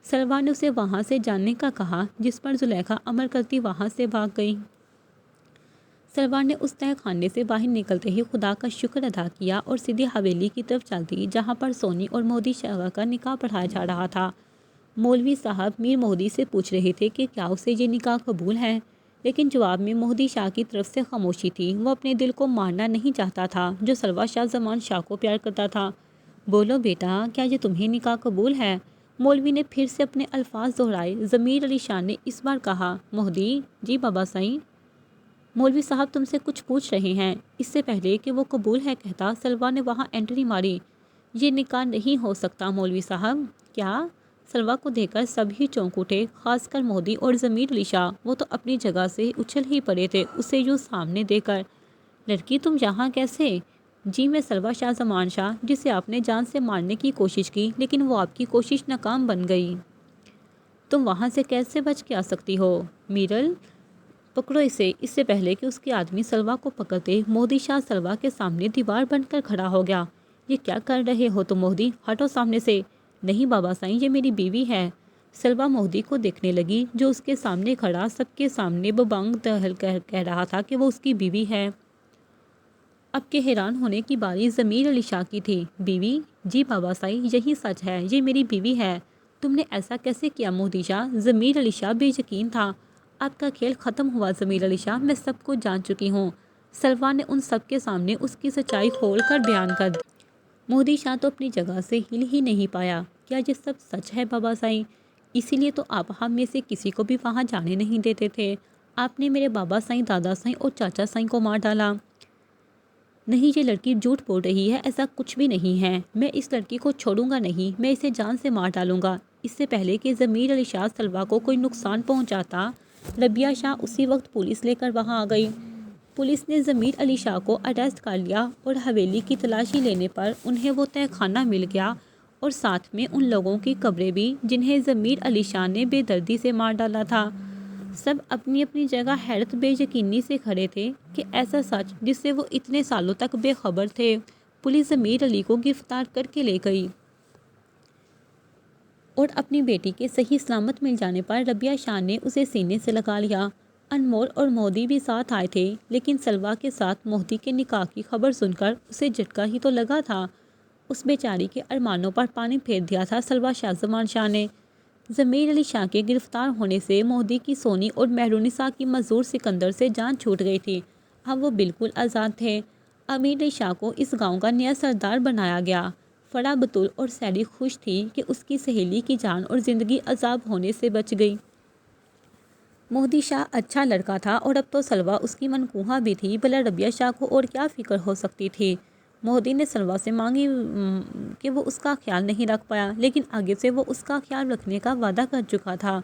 سلویٰ نے اسے وہاں سے جانے کا کہا، جس پر زلیخا عمل کرتی وہاں سے بھاگ گئی۔ سلویٰ نے اس تہہ خانے سے باہر نکلتے ہی خدا کا شکر ادا کیا اور سیدھی حویلی کی طرف چل دی جہاں پر سونی اور مہدی شاہ کا نکاح پڑھایا جا رہا تھا۔ مولوی صاحب میر مہدی سے پوچھ رہے تھے کہ کیا اسے یہ نکاح قبول ہے، لیکن جواب میں مہدی شاہ کی طرف سے خاموشی تھی۔ وہ اپنے دل کو مارنا نہیں چاہتا تھا جو سلویٰ شاہ زمان شاہ کو پیار کرتا تھا۔ بولو بیٹا، کیا یہ تمہیں نکاح قبول ہے؟ مولوی نے پھر سے اپنے الفاظ دہرائے۔ ضمیر علی شاہ نے اس بار کہا، مہدی جی بابا سائیں، مولوی صاحب تم سے کچھ پوچھ رہے ہیں۔ اس سے پہلے کہ وہ قبول ہے کہتا، سلویٰ نے وہاں انٹری ماری۔ یہ نکاح نہیں ہو سکتا مولوی صاحب۔ کیا؟ سلویٰ کو دیکھ کر سب ہی چونک اٹھے، خاص کر مہدی اور ضمیر علی شاہ۔ وہ تو اپنی جگہ سے اچھل ہی پڑے تھے اسے یوں سامنے دے کر۔ لڑکی تم یہاں کیسے؟ جی میں سلویٰ شاہ زمان شاہ، جسے آپ نے جان سے مارنے کی کوشش کی لیکن وہ آپ کی کوشش ناکام بن گئی۔ تم وہاں سے کیسے بچ کے آ سکتی ہو؟ میرل پکڑو اسے۔ اس سے پہلے کہ اس کے آدمی سلوا کو پکڑتے، مہدی شاہ سلوا کے سامنے دیوار بن کر کھڑا ہو گیا۔ یہ کیا کر رہے ہو تم مہدی؟ ہٹو سامنے سے۔ نہیں بابا سائیں، یہ میری بیوی ہے۔ سلوا مہدی کو دیکھنے لگی جو اس کے سامنے کھڑا سب کے سامنے ببانگ دہل کہہ رہا تھا کہ وہ اس کی بیوی ہے۔ اب کے حیران ہونے کی باری ضمیر علی شاہ کی تھی۔ بیوی؟ جی بابا سائیں، یہی سچ ہے، یہ میری بیوی ہے۔ تم نے ایسا کیسے کیا مہدی شاہ؟ ضمیر علی شاہ بے یقین تھا۔ آپ کا کھیل ختم ہوا ضمیر علی شاہ، میں سب کچھ جان چکی ہوں۔ سلوا نے ان سب کے سامنے اس کی سچائی کھول کر بیان کر دی۔ مہدی شاہ تو اپنی جگہ سے ہل ہی نہیں پایا۔ کیا یہ سب سچ ہے بابا سائیں؟ اسی لیے تو آپ ہم میں سے کسی کو بھی وہاں جانے نہیں دیتے تھے۔ آپ نے میرے بابا سائیں، دادا سائیں اور چاچا سائیں کو مار ڈالا۔ نہیں، یہ لڑکی جھوٹ بول رہی ہے، ایسا کچھ بھی نہیں ہے۔ میں اس لڑکی کو چھوڑوں گا نہیں، میں اسے جان سے مار ڈالوں گا۔ اس سے پہلے کہ ضمیر علی شاہ سلوا کو کوئی نقصان پہنچاتا، ربیہ شاہ اسی وقت پولیس لے کر وہاں آ گئی۔ پولیس نے ضمیر علی شاہ کو اریسٹ کر لیا اور حویلی کی تلاشی لینے پر انہیں وہ تہہ خانہ مل گیا اور ساتھ میں ان لوگوں کی قبریں بھی جنہیں ضمیر علی شاہ نے بے دردی سے مار ڈالا تھا۔ سب اپنی اپنی جگہ حیرت بے یقینی سے کھڑے تھے کہ ایسا سچ جس سے وہ اتنے سالوں تک بے خبر تھے۔ پولیس ضمیر علی کو گرفتار کر کے لے گئی اور اپنی بیٹی کے صحیح سلامت مل جانے پر ربیہ شاہ نے اسے سینے سے لگا لیا۔ انمول اور مہدی بھی ساتھ آئے تھے، لیکن سلوا کے ساتھ مہدی کے نکاح کی خبر سن کر اسے جھٹکا ہی تو لگا تھا۔ اس بیچاری کے ارمانوں پر پانی پھیر دیا تھا سلوا شاہ زمان شاہ نے۔ ضمیر علی شاہ کے گرفتار ہونے سے مہدی کی سونی اور مہرونسا کی مزدور سکندر سے جان چھوٹ گئی تھی۔ اب وہ بالکل آزاد تھے۔ امیر علی شاہ کو اس گاؤں کا نیا سردار بنایا گیا۔ فرا، بطول اور سیری خوش تھی کہ اس کی سہیلی کی جان اور زندگی عذاب ہونے سے بچ گئی۔ مہدی شاہ اچھا لڑکا تھا اور اب تو سلوا اس کی منکوحہ بھی تھی، بھلا ربیہ شاہ کو اور کیا فکر ہو سکتی تھی۔ مہدی نے سلوا سے مانگی کہ وہ اس کا خیال نہیں رکھ پایا، لیکن آگے سے وہ اس کا خیال رکھنے کا وعدہ کر چکا تھا۔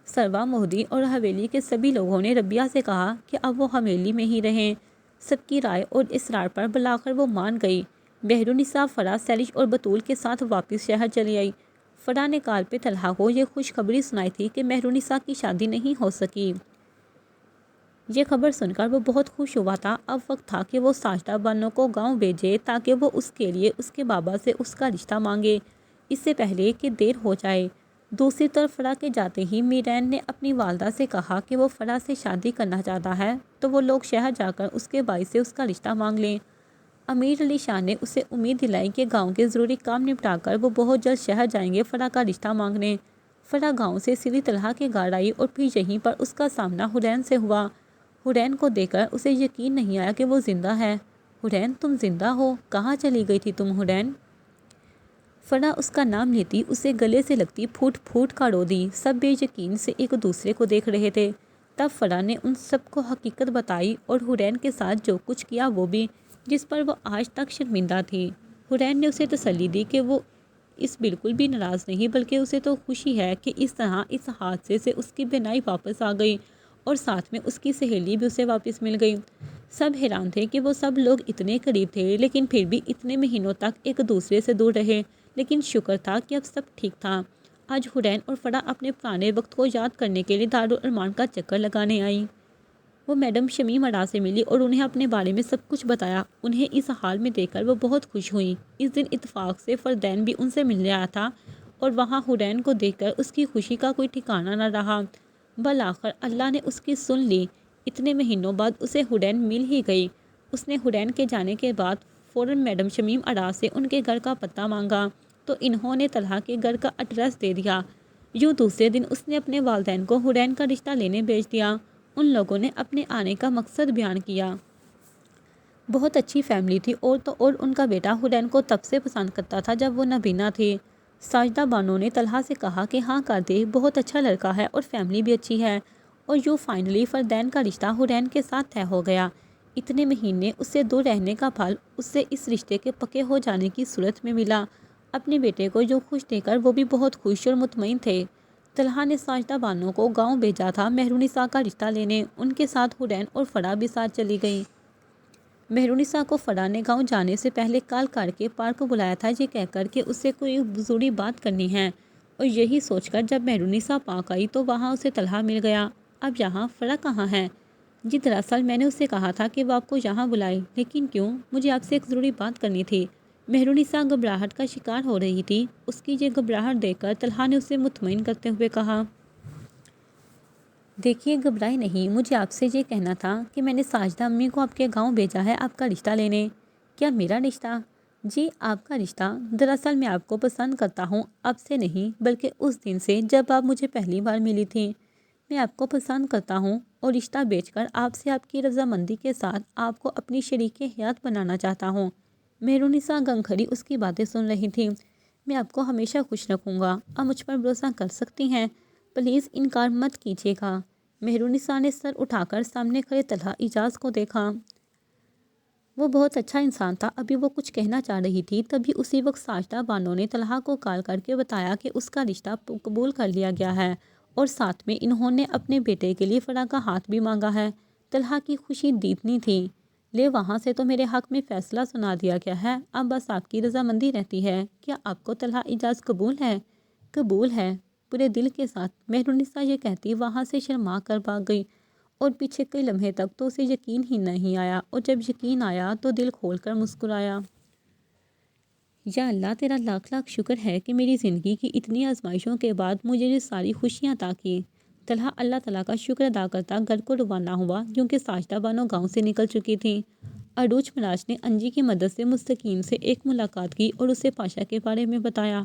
سلوا، مہدی اور حویلی کے سبھی لوگوں نے ربیہ سے کہا کہ اب وہ حویلی میں ہی رہیں۔ سب کی رائے اور اصرار پر بلاخر وہ مان گئی۔ مہرونسا، فرا، سیرش اور بطول کے ساتھ واپس شہر چلی آئی۔ فرا نے کال پہ طلحہ کو یہ خوشخبری سنائی تھی کہ مہرونسا کی شادی نہیں ہو سکی۔ یہ خبر سن کر وہ بہت خوش ہوا تھا۔ اب وقت تھا کہ وہ ساجدہ بانو کو گاؤں بھیجے تاکہ وہ اس کے لیے اس کے بابا سے اس کا رشتہ مانگے، اس سے پہلے کہ دیر ہو جائے۔ دوسری طرف فرا کے جاتے ہی میرین نے اپنی والدہ سے کہا کہ وہ فرا سے شادی کرنا چاہتا ہے تو وہ لوگ شہر جا کر اس کے بھائی سے اس کا رشتہ مانگ لیں۔ امیر علی شاہ نے اسے امید دلائی کہ گاؤں کے ضروری کام نپٹا کر وہ بہت جلد شہر جائیں گے فرا کا رشتہ مانگنے۔ فرا گاؤں سے سیدھی طلحہ کے گھر آئی اور پھر یہیں پر اس کا سامنا حرین سے ہوا۔ حرین کو دیکھ کر اسے یقین نہیں آیا کہ وہ زندہ ہے۔ حرین، تم زندہ ہو؟ کہاں چلی گئی تھی تم حرین؟ فرا اس کا نام لیتی اسے گلے سے لگتی پھوٹ پھوٹ کا رو دی۔ سب بے یقین سے ایک دوسرے کو دیکھ رہے تھے۔ تب فرا نے ان سب کو حقیقت بتائی اور حرین کے ساتھ جو کچھ کیا وہ بھی، جس پر وہ آج تک شرمندہ تھی۔ حرین نے اسے تسلی دی کہ وہ اس بالکل بھی ناراض نہیں، بلکہ اسے تو خوشی ہے کہ اس طرح اس حادثے سے اس کی بینائی واپس آ گئی اور ساتھ میں اس کی سہیلی بھی اسے واپس مل گئی۔ سب حیران تھے کہ وہ سب لوگ اتنے قریب تھے لیکن پھر بھی اتنے مہینوں تک ایک دوسرے سے دور رہے، لیکن شکر تھا کہ اب سب ٹھیک تھا۔ آج حرین اور فرا اپنے پرانے وقت کو یاد کرنے کے لیے دارالارمان کا چکر لگانے آئیں۔ وہ میڈم شمیم ادا سے ملی اور انہیں اپنے بارے میں سب کچھ بتایا۔ انہیں اس حال میں دیکھ کر وہ بہت خوش ہوئیں۔ اس دن اتفاق سے فردین بھی ان سے ملنے آیا تھا اور وہاں حرین کو دیکھ کر اس کی خوشی کا کوئی ٹھکانہ نہ رہا۔ بالآخر اللہ نے اس کی سن لی۔ اتنے مہینوں بعد اسے حرین مل ہی گئی۔ اس نے حرین کے جانے کے بعد فوراً میڈم شمیم ادا سے ان کے گھر کا پتہ مانگا تو انہوں نے طلحہ کے گھر کا ایڈریس دے دیا۔ یوں دوسرے دن اس نے اپنے والدین کو حرین کا رشتہ لینے بھیج دیا۔ ان لوگوں نے اپنے آنے کا مقصد بیان کیا۔ بہت اچھی فیملی تھی اور تو اور ان کا بیٹا حرین کو تب سے پسند کرتا تھا جب وہ نابینا تھی۔ ساجدہ بانو نے طلحہ سے کہا کہ ہاں کر دے، بہت اچھا لڑکا ہے اور فیملی بھی اچھی ہے، اور یوں فائنلی فردین کا رشتہ حرین کے ساتھ طے ہو گیا۔ اتنے مہینے اس سے دور رہنے کا پھل اس سے اس رشتے کے پکے ہو جانے کی صورت میں ملا۔ اپنے بیٹے کو جو خوش دیکھ کر وہ بھی بہت خوش اور مطمئن تھے۔ طلحہ نے ساجدہ بانو کو گاؤں بھیجا تھا مہرونسا کا رشتہ لینے۔ ان کے ساتھ حرین اور فرا بھی ساتھ چلی گئیں۔ مہرونسا کو فرا نے گاؤں جانے سے پہلے کال کر کے پارک بلایا تھا، یہ کہہ کر کہ اس سے کوئی ضروری بات کرنی ہے، اور یہی سوچ کر جب مہرونسا پارک آئی تو وہاں اسے طلحہ مل گیا۔ اب یہاں فرا کہاں ہے؟ جی دراصل میں نے اسے کہا تھا کہ وہ آپ کو یہاں بلائے، لیکن کیوں؟ مجھے آپ سے ایک ضروری بات کرنی تھی۔ مہرونیسا گھبراہٹ کا شکار ہو رہی تھی۔ اس کی یہ گھبراہٹ دیکھ کر طلحہ نے اسے مطمئن کرتے ہوئے کہا، دیکھیے گھبرائے نہیں، مجھے آپ سے یہ کہنا تھا کہ میں نے ساجدہ امی کو آپ کے گاؤں بھیجا ہے آپ کا رشتہ لینے۔ کیا میرا رشتہ؟ جی آپ کا رشتہ۔ دراصل میں آپ کو پسند کرتا ہوں، اب سے نہیں بلکہ اس دن سے جب آپ مجھے پہلی بار ملی تھی۔ میں آپ کو پسند کرتا ہوں اور رشتہ بیچ کر آپ سے آپ کی رضامندی کے ساتھ آپ کو اپنی شریک حیات بنانا چاہتا ہوں۔ مہرونیسا گنگ کھڑی اس کی باتیں سن رہی تھی۔ میں آپ کو ہمیشہ خوش رکھوں گا، آپ مجھ پر بھروسہ کر سکتی ہیں، پلیز انکار مت کیجیے گا۔ مہرونیسا نے سر اٹھا کر سامنے کھڑے طلحہ اجاز کو دیکھا۔ وہ بہت اچھا انسان تھا۔ ابھی وہ کچھ کہنا چاہ رہی تھی، تبھی اسی وقت ساجدہ بانو نے طلحہ کو کال کر کے بتایا کہ اس کا رشتہ قبول کر لیا گیا ہے اور ساتھ میں انہوں نے اپنے بیٹے کے لیے فرح کا ہاتھ بھی مانگا ہے۔ طلحہ کی خوشی دیدنی تھی۔ لے وہاں سے تو میرے حق میں فیصلہ سنا دیا گیا ہے، اب بس آپ کی رضامندی رہتی ہے۔ کیا آپ کو طلحہ اجاز قبول ہے؟ قبول ہے، پورے دل کے ساتھ۔ مہرونیسا یہ کہتی وہاں سے شرما کر بھاگ گئی اور پیچھے کئی لمحے تک تو اسے یقین ہی نہیں آیا، اور جب یقین آیا تو دل کھول کر مسکرایا۔ یا اللہ تیرا لاکھ لاکھ شکر ہے کہ میری زندگی کی اتنی آزمائشوں کے بعد مجھے یہ ساری خوشیاں عطا کی۔ طلحہ اللہ تعالیٰ کا شکر ادا کرتا گھر کو روانہ ہوا، کیونکہ ساجدہ بانو گاؤں سے نکل چکی تھیں۔ عروج مراج نے انجی کی مدد سے مستقیم سے ایک ملاقات کی اور اسے پاشا کے بارے میں بتایا۔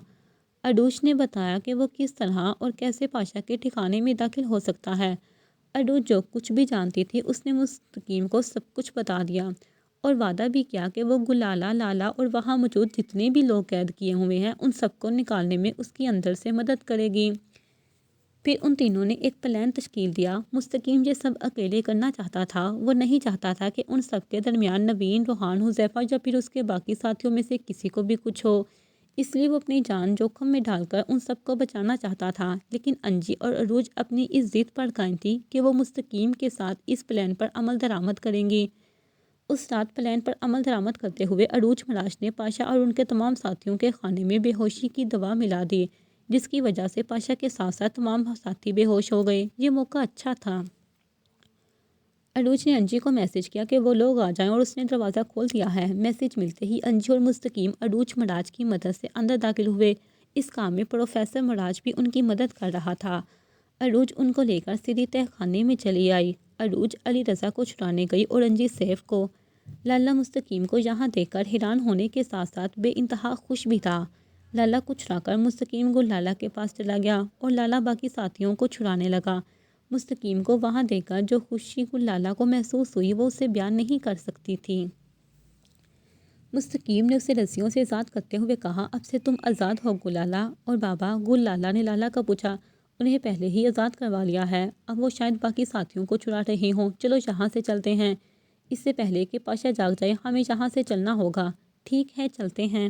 عروج نے بتایا کہ وہ کس طرح اور کیسے پاشا کے ٹھکانے میں داخل ہو سکتا ہے۔ عروج جو کچھ بھی جانتی تھی اس نے مستقیم کو سب کچھ بتا دیا اور وعدہ بھی کیا کہ وہ گلالہ، لالا اور وہاں موجود جتنے بھی لوگ قید کیے ہوئے ہیں ان سب کو نکالنے میں اس کی اندر سے مدد کرے گی۔ پھر ان تینوں نے ایک پلان تشکیل دیا۔ مستقیم یہ سب اکیلے کرنا چاہتا تھا، وہ نہیں چاہتا تھا کہ ان سب کے درمیان نوین، روحان، حذیفہ یا پھر اس کے باقی ساتھیوں میں سے کسی کو بھی کچھ ہو، اس لیے وہ اپنی جان جوخم میں ڈال کر ان سب کو بچانا چاہتا تھا۔ لیکن انجی اور عروج اپنی اس ضد پر قائم تھی کہ وہ مستقیم کے ساتھ اس پلان پر عمل درآمد کریں گی۔ اس رات پلان پر عمل درآمد کرتے ہوئے عروج مراج نے پاشا اور ان کے تمام ساتھیوں کے کھانے میں بے ہوشی کی دوا ملا دی، جس کی وجہ سے پاشا کے ساتھ ساتھ تمام ساتھی بے ہوش ہو گئے۔ یہ موقع اچھا تھا۔ عروج نے انجی کو میسج کیا کہ وہ لوگ آ جائیں اور اس نے دروازہ کھول دیا ہے۔ میسج ملتے ہی انجی اور مستقیم عروج مراج کی مدد سے اندر داخل ہوئے۔ اس کام میں پروفیسر مراج بھی ان کی مدد کر رہا تھا۔ عروج ان کو لے کر سیدھی تہہ خانے میں چلی آئی۔ عروج علی رضا کو چھڑانے گئی اور انجی سیف کو۔ لالا مستقیم کو یہاں دیکھ کر حیران ہونے کے ساتھ ساتھ بے انتہا خوش بھی تھا۔ لالا کو چھڑا کر مستقیم گل لالا کے پاس چلا گیا اور لالا باقی ساتھیوں کو چھڑانے لگا۔ مستقیم کو وہاں دیکھ کر جو خوشی گل لالا کو محسوس ہوئی وہ اسے بیان نہیں کر سکتی تھی۔ مستقیم نے اسے رسیوں سے آزاد کرتے ہوئے کہا، اب سے تم آزاد ہو گل لالا۔ اور بابا؟ گل لالا نے لالا کا پوچھا۔ انہیں پہلے ہی آزاد کروا لیا ہے، اب وہ شاید باقی ساتھیوں کو چھڑا رہے ہوں۔ چلو یہاں سے چلتے ہیں، اس سے پہلے کہ پاشا جاگ جائے ہمیں یہاں سے چلنا ہوگا۔ ٹھیک ہے چلتے ہیں۔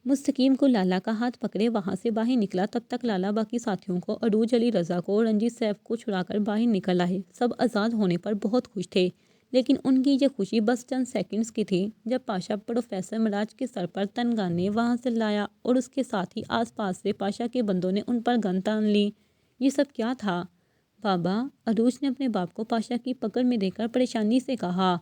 مستقیم کو لالا کا ہاتھ پکڑے وہاں سے باہر نکلا۔ تب تک لالا باقی ساتھیوں کو، عروج، علی رضا کو اور رنجیت سیف کو چھڑا کر باہر نکل آئے۔ سب آزاد ہونے پر بہت خوش تھے، لیکن ان کی یہ خوشی بس چند سیکنڈز کی تھی جب پاشا پروفیسر مراج کے سر پر تنگانے وہاں سے لایا اور اس کے ساتھ ہی آس پاس سے پاشا کے بندوں نے ان پر گن تان لی۔ یہ سب کیا تھا بابا؟ عروج نے اپنے باپ کو پاشا کی پکڑ میں دے کر پریشانی سے کہا،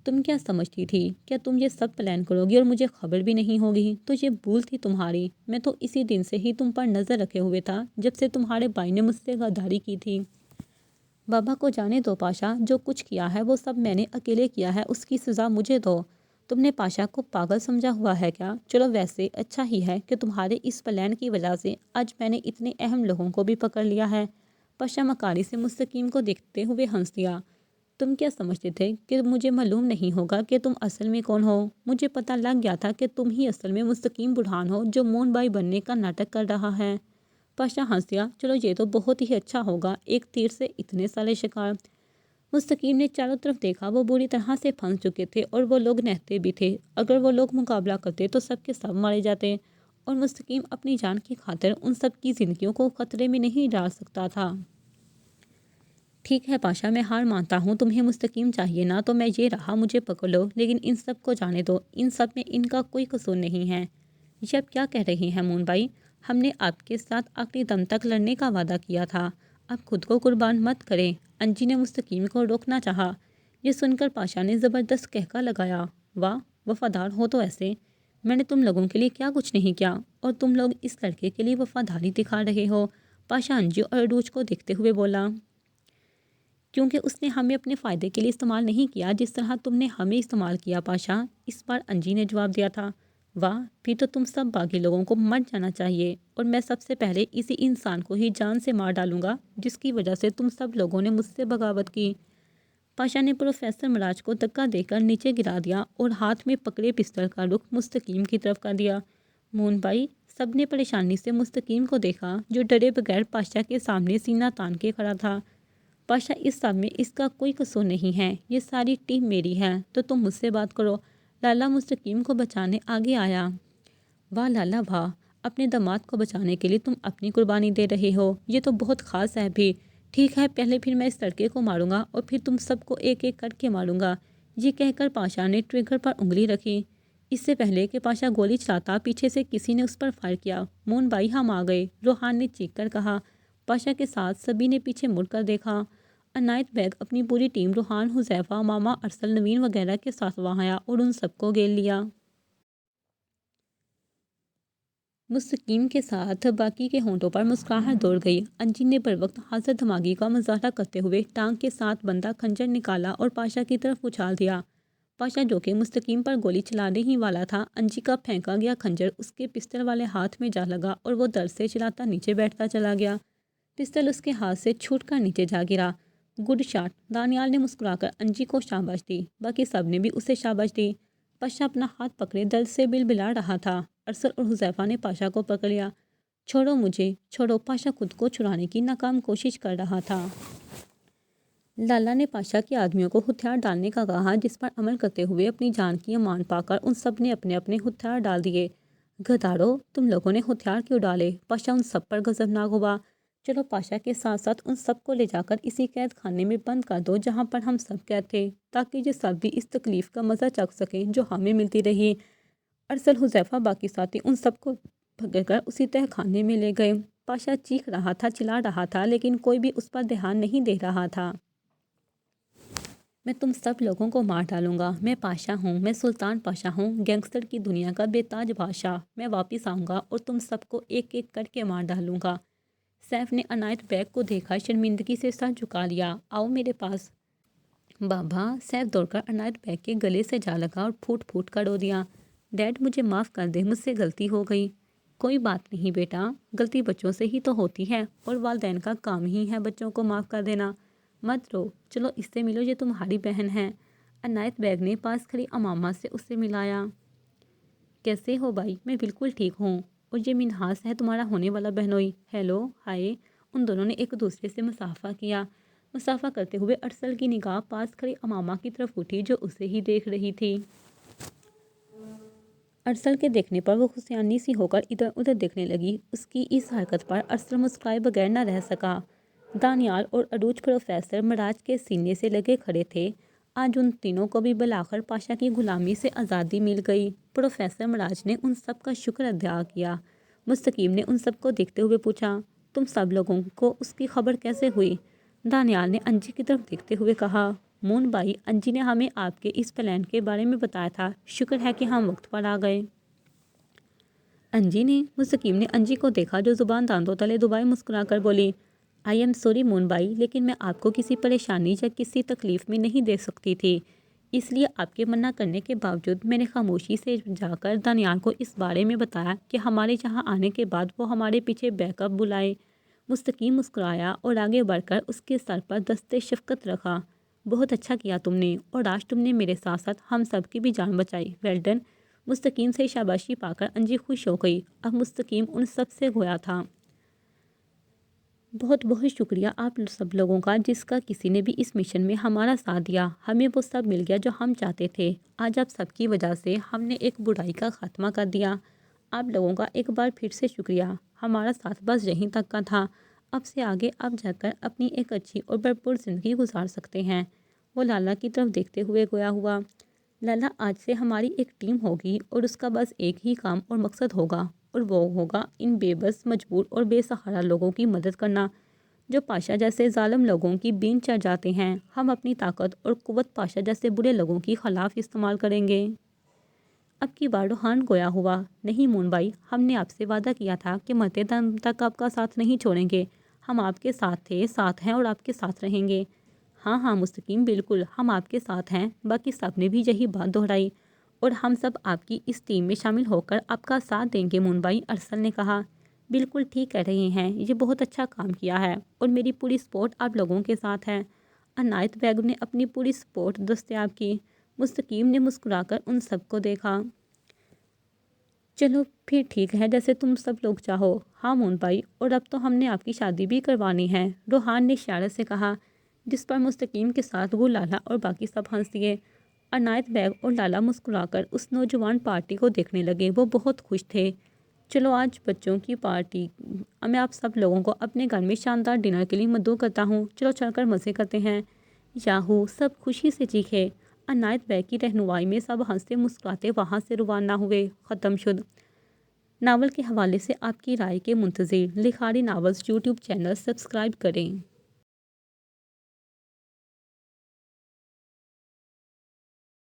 تم کیا سمجھتی تھی؟ کیا تم یہ سب پلان کرو گی اور مجھے خبر بھی نہیں ہوگی؟ تو یہ بھول تھی تمہاری۔ میں تو اسی دن سے ہی تم پر نظر رکھے ہوئے تھا جب سے تمہارے بھائی نے مجھ سے غداری کی تھی۔ بابا کو جانے دو پاشا، جو کچھ کیا ہے وہ سب میں نے اکیلے کیا ہے، اس کی سزا مجھے دو۔ تم نے پاشا کو پاگل سمجھا ہوا ہے کیا؟ چلو ویسے اچھا ہی ہے کہ تمہارے اس پلان کی وجہ سے آج میں نے اتنے اہم لوگوں کو بھی پکڑ لیا ہے۔ پاشا مکاری سے مستقیم کو دیکھتے ہوئے ہنس دیا۔ تم کیا سمجھتے تھے کہ مجھے معلوم نہیں ہوگا کہ تم اصل میں کون ہو؟ مجھے پتہ لگ گیا تھا کہ تم ہی اصل میں مستقیم برہان ہو جو مون بھائی بننے کا ناٹک کر رہا ہے۔ پاشا ہنس دیا۔ چلو یہ تو بہت ہی اچھا ہوگا، ایک تیر سے اتنے سارے شکار۔ مستقیم نے چاروں طرف دیکھا، وہ بری طرح سے پھنس چکے تھے اور وہ لوگ نہتے بھی تھے۔ اگر وہ لوگ مقابلہ کرتے تو سب کے سب مارے جاتے اور مستقیم اپنی جان کی خاطر ان سب کی زندگیوں کو خطرے میں نہیں ڈال سکتا تھا۔ ٹھیک ہے پاشا، میں ہار مانتا ہوں، تمہیں مستقیم چاہیے نا، تو میں یہ رہا، مجھے پکڑ لو، لیکن ان سب کو جانے دو، ان سب میں ان کا کوئی قصور نہیں ہے۔ یہ اب کیا کہہ رہے ہیں مون بھائی؟ ہم نے آپ کے ساتھ آخری دم تک لڑنے کا وعدہ کیا تھا، اب خود کو قربان مت کریں۔ انجی نے مستقیم کو روکنا چاہا۔ یہ سن کر پاشا نے زبردست کہکا لگایا، واہ وفادار ہو تو ایسے، میں نے تم لوگوں کے لیے کیا کچھ نہیں کیا اور تم لوگ اس لڑکے کے لیے وفاداری دکھا رہے ہو۔ پاشا انجی اور عروج کو دیکھتے ہوئے بولا، کیونکہ اس نے ہمیں اپنے فائدے کے لیے استعمال نہیں کیا جس طرح تم نے ہمیں استعمال کیا پاشا، اس بار انجی نے جواب دیا تھا۔ واہ، پھر تو تم سب باقی لوگوں کو مر جانا چاہیے اور میں سب سے پہلے اسی انسان کو ہی جان سے مار ڈالوں گا جس کی وجہ سے تم سب لوگوں نے مجھ سے بغاوت کی۔ پاشا نے پروفیسر مراج کو دھکا دے کر نیچے گرا دیا اور ہاتھ میں پکڑے پستل کا رخ مستقیم کی طرف کر دیا۔ مون بھائی، سب نے پریشانی سے مستقیم کو دیکھا جو ڈرے بغیر پاشا کے سامنے سینہ تان کے کھڑا تھا۔ پاشا، اس سب میں اس کا کوئی قصور نہیں ہے، یہ ساری ٹیم میری ہے، تو تم مجھ سے بات کرو۔ لالا مستقیم کو بچانے آگے آیا۔ واہ لالا واہ، اپنے داماد کو بچانے کے لیے تم اپنی قربانی دے رہے ہو، یہ تو بہت خاص ہے بھی۔ ٹھیک ہے، پہلے پھر میں اس لڑکے کو ماروں گا اور پھر تم سب کو ایک ایک کر کے ماروں گا۔ یہ کہہ کر پاشا نے ٹریگر پر انگلی رکھی۔ اس سے پہلے کہ پاشا گولی چلاتا پیچھے سے کسی نے اس پر فائر کیا۔ مون بھائی ہم آ گئے، روحان نے چیخ کر کہا۔ پاشا کے ساتھ سبھی نے پیچھے مڑ کر دیکھا۔ عنایت بیگ اپنی پوری ٹیم روحان، حذیفہ، ماما ارسل، نوین وغیرہ کے ساتھ وہاں آیا اور ان سب کو گھیر لیا۔ مستقیم کے ساتھ باقی کے ہونٹوں پر مسکراہٹ دوڑ گئی۔ انجی نے بروقت حاضر دماغی کا مظاہرہ کرتے ہوئے ٹانگ کے ساتھ بندہ خنجر نکالا اور پاشا کی طرف اچھال دیا۔ پاشا جو کہ مستقیم پر گولی چلانے ہی والا تھا، انجی کا پھینکا گیا خنجر اس کے پستل والے ہاتھ میں جا لگا اور وہ درد سے چلاتا نیچے بیٹھتا چلا گیا۔ پستل اس کے ہاتھ سے چھوٹ کر نیچے جا گرا۔ گڈ شاٹ، دانیال نے مسکرا کر انجی کو شاباش دی۔ باقی سب نے بھی اسے شاباش دی۔ پاشا اپنا ہاتھ پکڑے درد سے بلبلا رہا تھا۔ ارسل اور حذیفہ نے پاشا کو پکڑ لیا۔ چھوڑو مجھے، چھوڑو، پاشا خود کو چھڑانے کی ناکام کوشش کر رہا تھا۔ لالا نے پاشا کے آدمیوں کو ہتھیار ڈالنے کا کہا جس پر عمل کرتے ہوئے اپنی جان کی امان پا کر ان سب نے اپنے اپنے ہتھیار ڈال دیے۔ گدھاڑو، تم لوگوں نے ہتھیار کیوں ڈالے؟ پاشا ان سب پر غضبناک ہوا۔ چلو پاشا کے ساتھ ساتھ ان سب کو لے جا کر اسی قید خانے میں بند کر دو جہاں پر ہم سب قید تھے، تاکہ یہ سب بھی اس تکلیف کا مزہ چکھ سکیں جو ہمیں ملتی رہی۔ ارسل، حذیفہ، باقی ساتھی ان سب کو پکڑ کر اسی تہہ خانے میں لے گئے۔ پاشا چیخ رہا تھا، چلا رہا تھا، لیکن کوئی بھی اس پر دھیان نہیں دے رہا تھا۔ میں تم سب لوگوں کو مار ڈالوں گا، میں پاشا ہوں، میں سلطان پاشا ہوں، گینگسٹر کی دنیا کا بے تاج بادشاہ، میں واپس آؤں گا اور تم سب کو ایک ایک کر کے مار ڈالوں گا۔ سیف نے عنایت بیگ کو دیکھا، شرمندگی سے سر جھکا لیا۔ آؤ میرے پاس بابا۔ سیف دوڑ کر عنایت بیگ کے گلے سے جا لگا اور پھوٹ پھوٹ کر رو دیا۔ ڈیڈ مجھے معاف کر دے، مجھ سے غلطی ہو گئی۔ کوئی بات نہیں بیٹا، غلطی بچوں سے ہی تو ہوتی ہے اور والدین کا کام ہی ہے بچوں کو معاف کر دینا۔ مت رو، چلو اس سے ملو، یہ تمہاری بہن ہے۔ عنایت بیگ نے پاس کھڑی امامہ سے اسے ملایا۔ کیسے ہو بھائی؟ میں بالکل ٹھیک ہوں۔ اور یہ منہاس ہے تمہارا ہونے والا بہنوئی۔ ہیلو، ہائے۔ ان دونوں نے ایک دوسرے سے مصافحہ کیا۔ مصافحہ کرتے ہوئے ارسل کی نگاہ پاس کھڑی امامہ کی طرف اٹھی جو اسے ہی دیکھ رہی تھی۔ ارسل کے دیکھنے پر وہ خوشیانی سی ہو کر ادھر ادھر دیکھنے لگی۔ اس کی اس حرکت پر ارسل مسکرائے بغیر نہ رہ سکا۔ دانیال اور عروج پروفیسر مراج کے سینے سے لگے کھڑے تھے۔ آج ان تینوں کو بھی بالآخر پاشا کی غلامی سے آزادی مل گئی۔ پروفیسر مراج نے ان سب کا شکر ادا کیا۔ مستقیم نے ان سب کو دیکھتے ہوئے پوچھا، تم سب لوگوں کو اس کی خبر کیسے ہوئی؟ دانیال نے انجی کی طرف دیکھتے ہوئے کہا، مون بھائی، انجی نے ہمیں آپ کے اس پلان کے بارے میں بتایا تھا، شکر ہے کہ ہم وقت پر آ گئے۔ انجی نے؟ مستقیم نے انجی کو دیکھا جو زبان دانتوں تلے دبائے مسکرا کر بولی، آئی ایم سوری مون بھائی، لیکن میں آپ کو کسی پریشانی یا کسی تکلیف میں نہیں دے سکتی تھی، اس لیے آپ کے منع کرنے کے باوجود میں نے خاموشی سے جا کر دانیال کو اس بارے میں بتایا کہ ہمارے یہاں آنے کے بعد وہ ہمارے پیچھے بیک اپ بلائے۔ مستقیم مسکرایا اور آگے بڑھ کر اس کے سر پر دست شفقت رکھا۔ بہت اچھا کیا تم نے، اور آج تم نے میرے ساتھ ساتھ ہم سب کی بھی جان بچائی، ویل ڈن۔ مستقیم سے شاباشی پا کر انجی خوش ہو گئی۔ اب مستقیم ان سب سے گویا تھا، بہت بہت شکریہ آپ سب لوگوں کا، جس کا کسی نے بھی اس مشن میں ہمارا ساتھ دیا۔ ہمیں وہ سب مل گیا جو ہم چاہتے تھے۔ آج آپ سب کی وجہ سے ہم نے ایک برائی کا خاتمہ کر دیا۔ آپ لوگوں کا ایک بار پھر سے شکریہ۔ ہمارا ساتھ بس یہیں تک کا تھا۔ اب سے آگے آپ جا کر اپنی ایک اچھی اور بھرپور زندگی گزار سکتے ہیں۔ وہ لالا کی طرف دیکھتے ہوئے گویا ہوا، لالا آج سے ہماری ایک ٹیم ہوگی اور اس کا بس ایک ہی کام اور مقصد ہوگا، اور وہ ہوگا ان بے بس، مجبور اور بے سہارا لوگوں کی مدد کرنا۔ جو پاشا جیسے ظالم لوگوں کی بین چڑھ جاتے ہیں۔ ہم اپنی طاقت اور قوت پاشا جیسے برے لوگوں کی خلاف استعمال کریں گے۔ اب کی بار روحان گویا ہوا، نہیں مون بھائی، ہم نے آپ سے وعدہ کیا تھا کہ مرتے دم تک آپ کا ساتھ نہیں چھوڑیں گے۔ ہم آپ کے ساتھ تھے، ساتھ ہیں اور آپ کے ساتھ رہیں گے۔ ہاں ہاں مستقیم، بالکل ہم آپ کے ساتھ ہیں۔ باقی سب نے بھی یہی بات دہرائی اور ہم سب آپ کی اس ٹیم میں شامل ہو کر آپ کا ساتھ دیں گے مون بھائی، ارسل نے کہا۔ بالکل ٹھیک کہہ رہے ہیں، یہ بہت اچھا کام کیا ہے اور میری پوری سپورٹ آپ لوگوں کے ساتھ ہے۔ عنایت بیگم نے اپنی پوری سپورٹ دستیاب کی۔ مستقیم نے مسکرا کر ان سب کو دیکھا۔ چلو پھر ٹھیک ہے، جیسے تم سب لوگ چاہو۔ ہاں مون بھائی، اور اب تو ہم نے آپ کی شادی بھی کروانی ہے، روحان نے اشارے سے کہا، جس پر مستقیم کے ساتھ وہ لالا اور باقی سب ہنس دیے۔ عنایت بیگ اور لالا مسکرا کر اس نوجوان پارٹی کو دیکھنے لگے، وہ بہت خوش تھے۔ چلو آج بچوں کی پارٹی، میں آپ سب لوگوں کو اپنے گھر میں شاندار ڈنر کے لیے مدعو کرتا ہوں، چلو چل کر مزے کرتے ہیں۔ یاہو، سب خوشی سے چیخے۔ عنایت بیگ کی رہنمائی میں سب ہنستے مسکراتے وہاں سے روانہ ہوئے۔ ختم شد۔ ناول کے حوالے سے آپ کی رائے کے منتظر۔ لکھاری ناولز یوٹیوب چینل سبسکرائب کریں۔